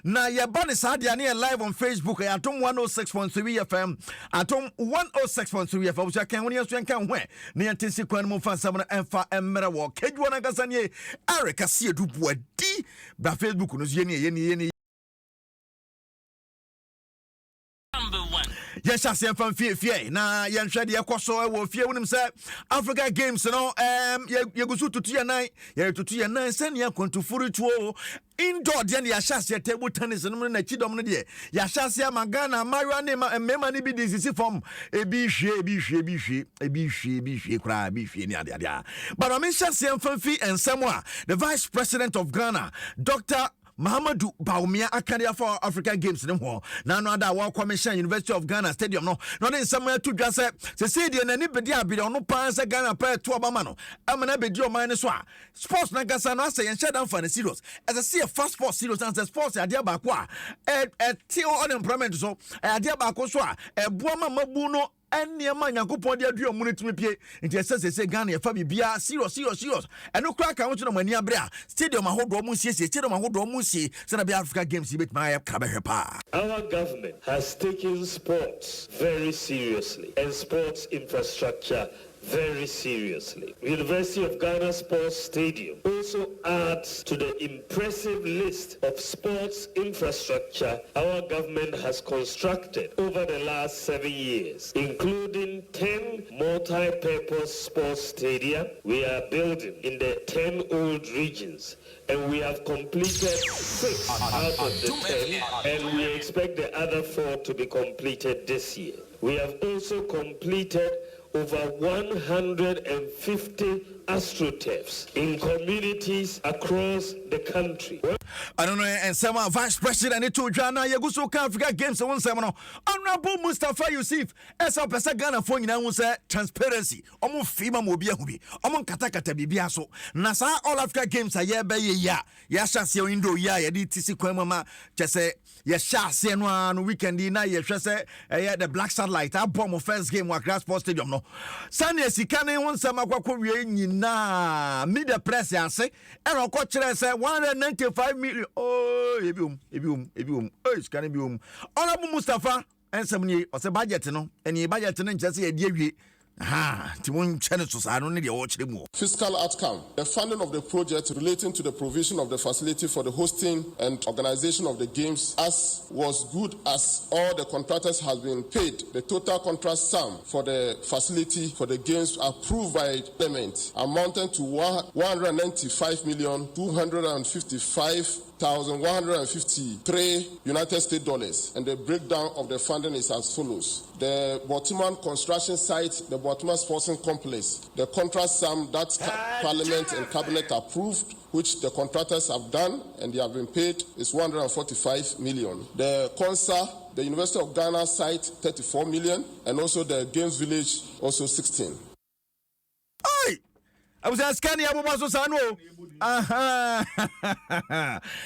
Na ye bani sadia ne live on Facebook Adom 106.3 FM Adom 106.3 FM so kan woni aso kan ho ne yentisi kwan mu fa sam na emfa emre wo Kegyiwa na kasa ne Asiedu Boadi ba Facebook no so ye yes, I see from fear. Now, young Shady Akoso will fear himself. Africa Games, you know, you go to 2 9, you to 2 9, send you to Furi to indoor, then the Ashasia table tennis and Chidom. Yashasia Magana, Mariana, and Memani be this from a bishi, cry, bishi, but I mean, Shasia from Fee and Samoa, the Vice President of Ghana, Dr. Mahamadou Baumia Akadia for Africa Games no more. Now no other one commission University of Ghana Stadium no then somewhere to just say the anybody be no pants Ghana pair to Obamano. I'm an abedio minus one. Sports na gasa no say and shut down for the serious. As I see a fast sports serious and sports idea bakwa. Till unemployment so idea bakoswa. Buama mabuno and near my Yankupon dia do money pay. It says say Ghana Fabi Bia serious. And no crack I want to know when Yabra Stadium I hold Romusi, Stadium I hold Romusi, Senabi Africa Games with my Kabepa. Our government has taken sports very seriously and sports infrastructure very seriously. University of Ghana Sports Stadium also adds to the impressive list of sports infrastructure our government has constructed over the last 7 years, including 10 multi-purpose sports stadia we are building in the 10 old regions. And we have completed 6 out of the 10, and we expect the other 4 to be completed this year. We have also completed over 150 astroturfs in communities across the country. I don't know, and some vice president to Ghana, Yaguso Africa Games one seminar. Honorable Mustafa Yusuf, as a person Ghana for you say transparency. Omo Fima Mobia Hubi, Omo Katakata Bibiaso. Nasa all Africa Games a year by year. Yasha Indo ya DTC Kwemama, just say Yasha Senwan weekend dinner, Yasha the black satellite, our bomb of first game wa Grass Sports Stadium no. Sunday Sikane one summer na media press ya say and on coach say 195 million. Oh, ebium. Oh, it's can be Honorable Mustafa and some or say budget no and your budget and just say dear. Fiscal outcome. The funding of the project relating to the provision of the facility for the hosting and organization of the games as was good as all the contractors have been paid. The total contract sum for the facility for the games approved by Parliament amounted to 195,255,153 United States dollars, and the breakdown of the funding is as follows. The Botiman construction site, the Botiman Sporting Complex, the contract sum that Parliament and Cabinet approved, which the contractors have done and they have been paid, is 145 million. The Consa, the University of Ghana site, 34 million, and also the Games Village, also 16. I was asking Abubaso Sano. Aha.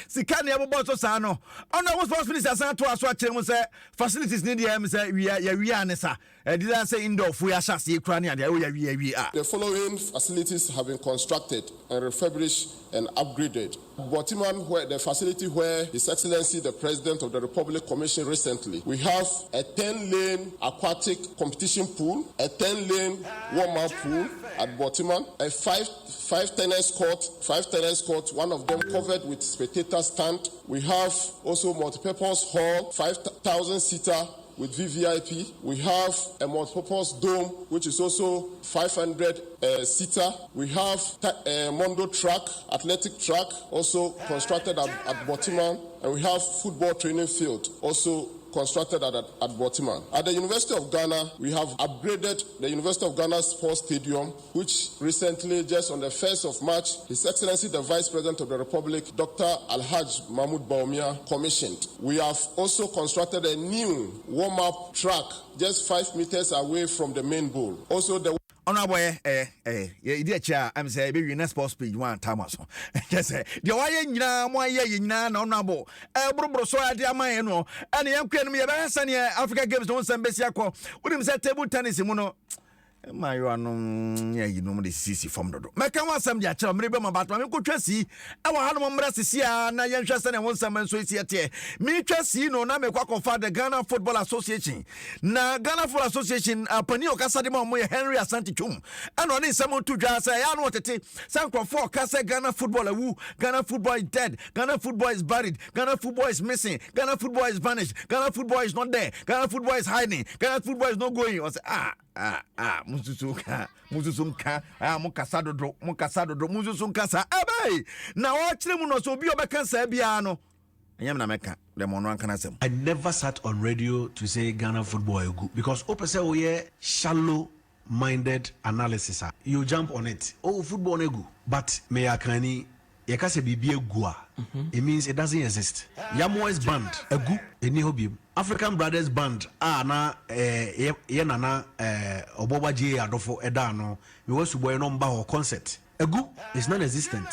Sikani Abubaso Sano. On the sports minister Santo Aswatch say facilities need the say we are Nessa. Did I say indoor we are Shasi Ukrainian? We are. The following facilities have been constructed and refurbished and upgraded. Botiman, where the facility where His Excellency the President of the Republic commissioned recently. We have a 10-lane aquatic competition pool, a 10-lane warm-up pool at Botiman, a 5 tennis court, one of them covered with spectator stand. We have also multipurpose hall, 5,000 seater with VVIP. We have a multipurpose dome, which is also 500 seater. We have a Mondo track, athletic track, also constructed at Botiman, and we have football training field, also constructed at Botiman. At the University of Ghana, we have upgraded the University of Ghana Sports Stadium, which recently, just on the 1st of March, His Excellency the Vice President of the Republic, Dr. Alhaj Mahmoud Baumia, commissioned. We have also constructed a new warm-up track just 5 meters away from the main bowl. Also, the Honorable, I'm saying, baby, next sports page 1 time or so. Just say, the way honorable, Bro, so I dear my no, and the young me Africa Games don't send Bessiaco. Wouldn't say table tennis, Mono. my one, yeah, you know, the CC from the Maka was some dia chum, remember about my good Tracy. I want to Mbrasia, na yan trust and one summon so it's yet. Me Tracy, no, na me quack of the Ghana Football Association. Na Ghana Football Association, Panio Casadimo, Henry Asante Chum. And on this, someone to just say, I know what it is. Some for Casa Ghana football, woo, Ghana football is dead, Ghana football is buried, Ghana football is missing, Ghana football is vanished, Ghana football is not there, Ghana football is hiding, Ghana football is not going. I say, Mususunka, Mukasado, Mususunka, Abai. Now, watch them no so be a cancer piano. I am Nameka, the Monran Canasem. I never sat on radio to say Ghana football is good because Opesa we shallow minded analysis. You jump on it. Oh, football is good, but me akani. Yakase bibi egua. It means it doesn't exist. Yamo's band egu eni hobi. African Brothers Band na ye nana oboba je adofo eda no me wasu boy no mba ho concert. Egu is non-existent.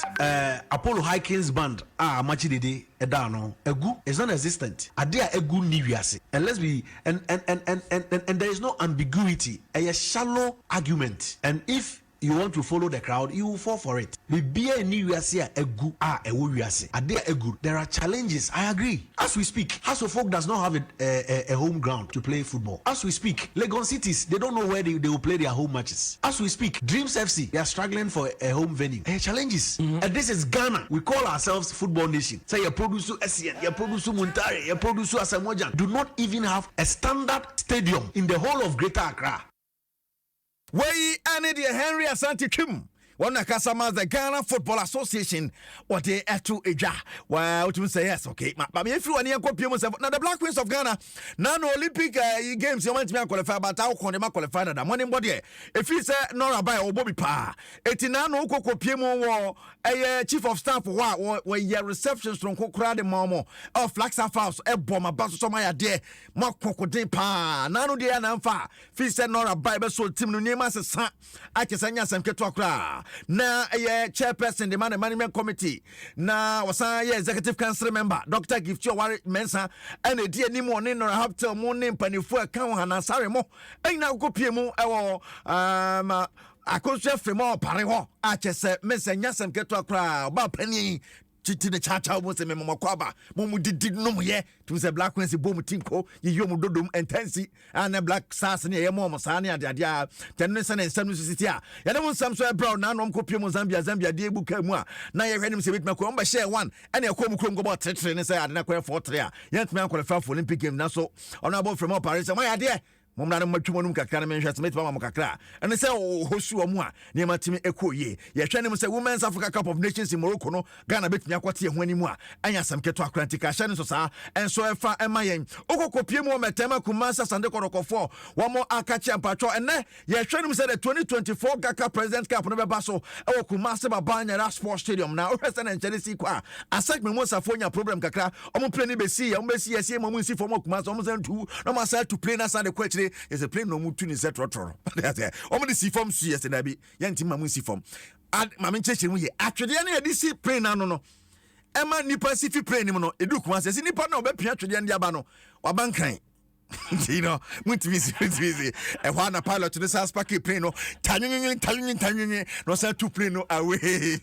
Apollo Hikings Band amachi dede eda no egu is non-existent. Adia egu ni wiase. And let's be and there is no ambiguity. A shallow argument. And if you want to follow the crowd, you will fall for it. There are challenges. I agree. As we speak, House of Folk does not have a home ground to play football. As we speak, Legon cities, they don't know where they will play their home matches. As we speak, Dreams FC, they are struggling for a home venue. Challenges. And this is Ghana. We call ourselves football nation. Say you produce SCN, you produce Muntari, you produce Asamoah. Do not even have a standard stadium in the whole of Greater Accra. Way and the Henry Asante Kim. One Nakasama, the Ghana Football Association, what they are to Eja. Well, to say yes, okay. But if you want to copy yourself, now the Black Queens of Ghana, now no Olympic games, you want to qualify, but I'll call them qualify that money body. If he say Nora by or Bobby Pa, Etinano Coco Piemo, a chief of staff, where your receptions from Kokra de Momo, or Flaxa House, a bomber, Bassomaya de Moko de Pa, Nano de Anamfa, Fee said Nora Bible, so Tim Nunemas, son, I can send you some Ketokra. Na chairperson the management committee na wasa executive council member Dr. Kegyiwa Mensa and a dear ni morning or have to morning panifo account hana sare mo na kopie mu ewo akonsua fremo pareho a chese mesenya sem keto akra ba pani chiti the chacha mo se me makwaba mo mu didi no mo ye to say Black Queens bom tinko ye yom dodom intensi and Black Stars ne ye mo sa ne ade tenno se ne nsam city a ye dem nsam so e brown na no kopie mo Zambia de ebuka mu a na ye hwenim se bitma ko mba share one ene e ko mu krom go ba tetre ne say ade na ko 4-3 a ye ntme akwalify for Olympic game na so ono abo from Paris my ade Mumna matwumonum kakra na menhwa smith mama kakra and say hosu omu a ne matimi ekoye ye hwene mu say Women's Africa Cup of Nations in Morocco no Ghana betumi akwate ho animu a anya samketo akrantika hye ne so saa enso efa emayen okokopie mu metema kumasa sande korokofo womo akachi ampacho enne ye hwene mu say the 2024 Gaka President Cup no beba so e kumasa babanya Sports Stadium na ohwese na nchene si kwa asek me mosafo nya problem kakra omo play ni besi ya ombesi yesi mo nsi fo mo kumasa omo zantu no masa to play na sande kwachire is a plane no mutu ni set rotoro omo de si form su yes na bi yanti mamu si form mamen cheche mu ye atwede na ye si plane na no ema nipa si fi plane mu no edu kuma se nipa na obepia atwede na aba no wabankan you know mutimizi e wana pilot this aspect plane no tanyun no say to plane no away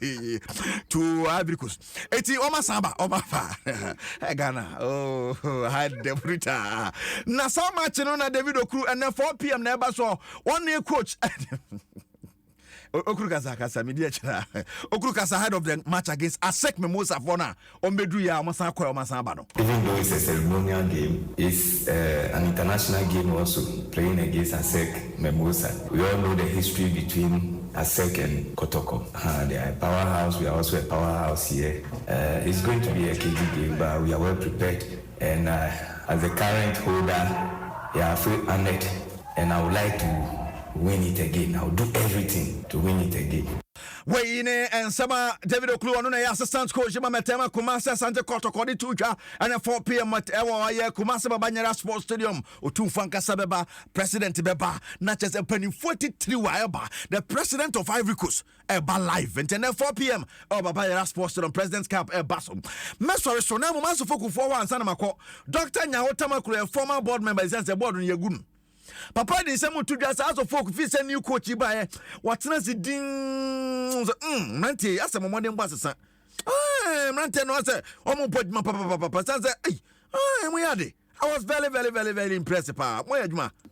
to Ivory Coast eti oma samba oma fa Ghana oh hide the bruta na so much no na David Okru and 4 p.m. na eba so one year coach Okrukasa media chira Okrukasa head of the match against Asek Memosa Fona Ombedu ya Omasa Kwa Omasa Bano. Even though it's a ceremonial game, it's an international game also, playing against Asek Memosa. We all know the history between Asek and Kotoko. They are a powerhouse, we are also a powerhouse here. It's going to be a KG game, but we are well prepared. And as the current holder, I feel honored, and I would like to win it again. I'll do everything to win it again. Wayne and Sama David Oklu on assistant coach Matema Kumasa Santa Kotoko Tuja and at 4 p.m. at Ewa Kumasa Babanyara Sports Stadium Utufanka Sabeba President Beba not just a penny 43 Waiba the president of Ivory Coast Eba live and then 4 p.m. Babanyara Sports Stadium President's Cup Basum Mesori Sonamo Masofoku 4-1 Sanamako Dr. Nyahotama former board member is the board on Yagun Papa de some to just as of folk fish and new coach by what's not the ding Mante as a moment was a Mante no say omo put my papa say we had it. I was very impressed. I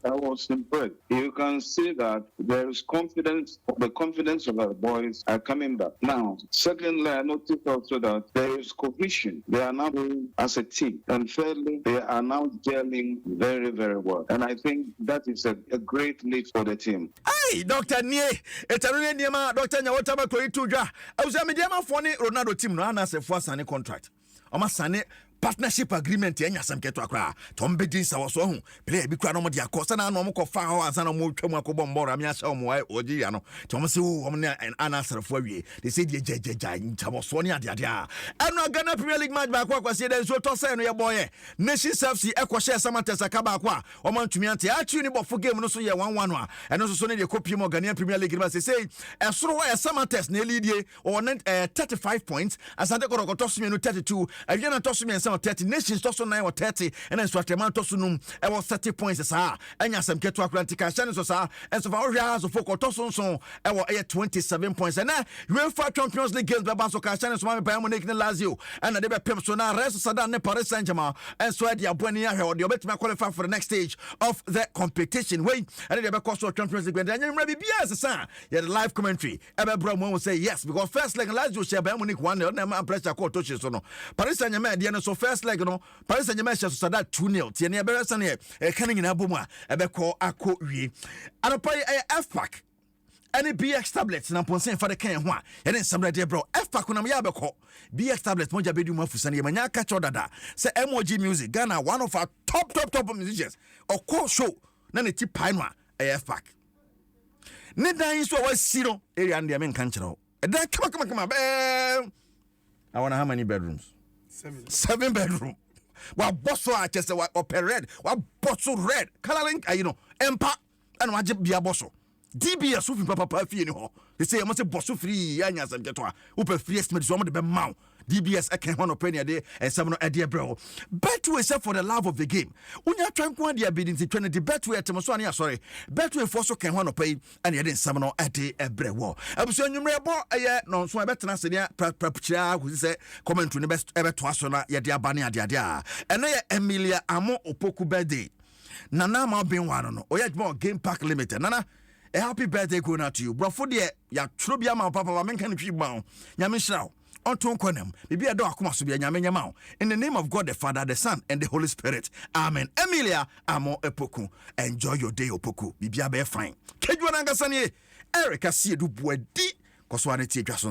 was impressed. You can see that there is confidence. The confidence of our boys are coming back. Now, secondly, I noticed also that there is cohesion. They are now doing as a team. And thirdly, they are now gelling very, very well. And I think that is a great lead for the team. Hey, Dr. Nie, it's a really near Dr. Nyawataba Koituja. I was a medium for Ronaldo team. No, I said for a contract. I must sign it. Partnership agreement enya sam keto akra Tom Bedin sa so hu play bi kra no mo dia kosa na no mo ko fa ho ansa na mo twam akobọ mboro am ya sha mo oji ya no Tom se wo mo na anasrefo awie they say die jejeja ntamo so ne ade ade a eno Ghana Premier League match ba kwa kwase den so to say no ye boy Nations FC ekwohye Samates akaba kwa o man tumi ante a chi ni bofo game no so ye 1-1 no a eno so ne de kopie mo Ghana Premier League ba say esoro wa Samates na elidie o 35 points asante ko to so me no 32 awie na to so me 30 Nations to 9 or 30 and then Swateman to sunum e was 30 points sa enya sem keto akrantika shane so sa and so for area so for to so e was 27 points and na UEFA Champions League games be so ka shane so ma Bayern Munich ne Lazio and they be pem so na Real Sociedad ne Paris Saint-Germain and so dia boni ahwe o de obetime qualify for the next stage of the competition wait and they be course Champions League and then maybe bia sa yeah the live commentary e be bro mo say yes because first leg Lazio share Bayern Munich 1 na pressure court to so no Paris Saint-Germain dia no so first leg no Paris Saint-Germain shall Sociedad 2-0 tie na be resa na e kanin na bomu a e be call akọ wie anopai F-Pack any BX tablets na ponsen fa de kan ho a ye den samra de bro F-Pack na me ya be call BX tablets mo ja be du mafusa na ye manya ka cho dada say MOG Music Ghana one of our top musicians okọ show na ne ti pai no a F-Pack ne dan so wa siro area and me kan kire ho e dan kama I wanna how many bedrooms 7 bedroom. Wa bosso a chese wa red. Wa bosso red. Coloring empa and wa je bia bosso. DBS ufin papa fie ni ho. They say must bosso free anya sam keto a. Upe free estimate so mo de be maw. DBS eken ho no penny de and some no idea bro. Betway say for the love of the game. Unya twanko de abidin ti twene de betway etem so ane sorry. Betway for so ken ho no pay and de some no ade ebrewo. Abuso nwumre bo eye no so ebetena se ne prapchira ko se comment ne beto aso na ye de abane ade ade a. Ene ye Emilia Amo Opoku birthday. Nana ma ben wano no. Oya Game Park Limited. Nana a happy birthday going out to you. Bro for de ya trobia ma papa wa menkan twi ba. Nyame hira onto konem bibi ado akoma so bia nyame nyama in the name of God the Father, the Son and the Holy Spirit. Amen. Emilia Amo Opoku, enjoy your day Opoku. Bibi abe fine. Kegyiwa nanga sane Asiedu Boadi koswane tie dwaso